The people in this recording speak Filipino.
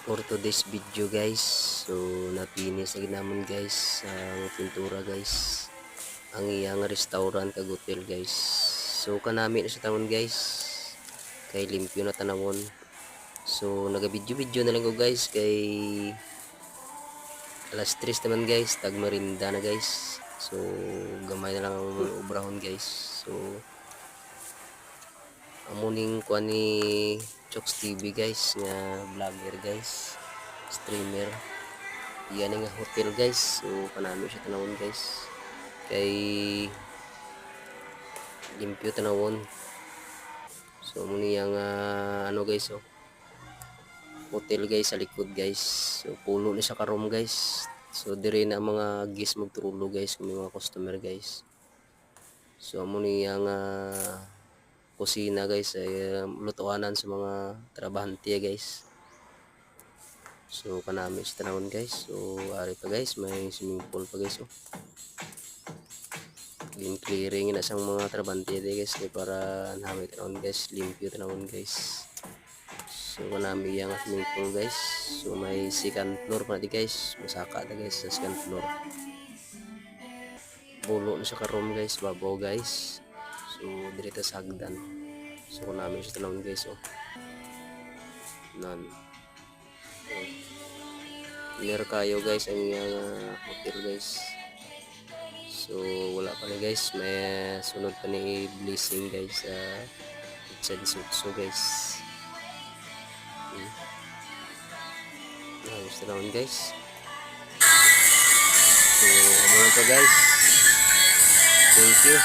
For today's video guys, so napinis lagi naman guys ang pintura guys, ang iyang restaurant kag hotel guys. So kanami na sa taon guys, kay limpyo na tanawon. So naga-video na lang ko guys, kay alas 3 naman guys, tag merinda na guys. So gamay na lang ang obrahon guys. So amuning kuan ni Chokes TV guys, nga vlogger guys, streamer. Yan nga hotel guys. So panalo siya tanawon guys, kay limpyo tanawon. So muni yang ano guys, so hotel guys sa likod guys. So puno na siya ka room guys. So dire na ang mga guest magtulog guys, kung may mga customer guys. So muni yang kusina guys, ay lutuanan sa mga trabahante guys. So kanami sa tanawon guys. So ari pa guys, may swimming pool pa guys. So clearing na sang mga trabante guys, kay para namin tanawon guys, limpyo tanawon guys. So kanami yang swimming pool guys. So may second floor pa di guys, masaka na guys sa second floor. Bulo na siya ka room guys, babaw guys. So direta sa hagdan. So kanami siya tanawon guys. Oh nan near kayo guys ang hotel guys. So wala pa na guys, may sunod pa ni blessing guys sa Pizza di Sutso guys. Gusto naman guys. So ano lang pa guys, thank you.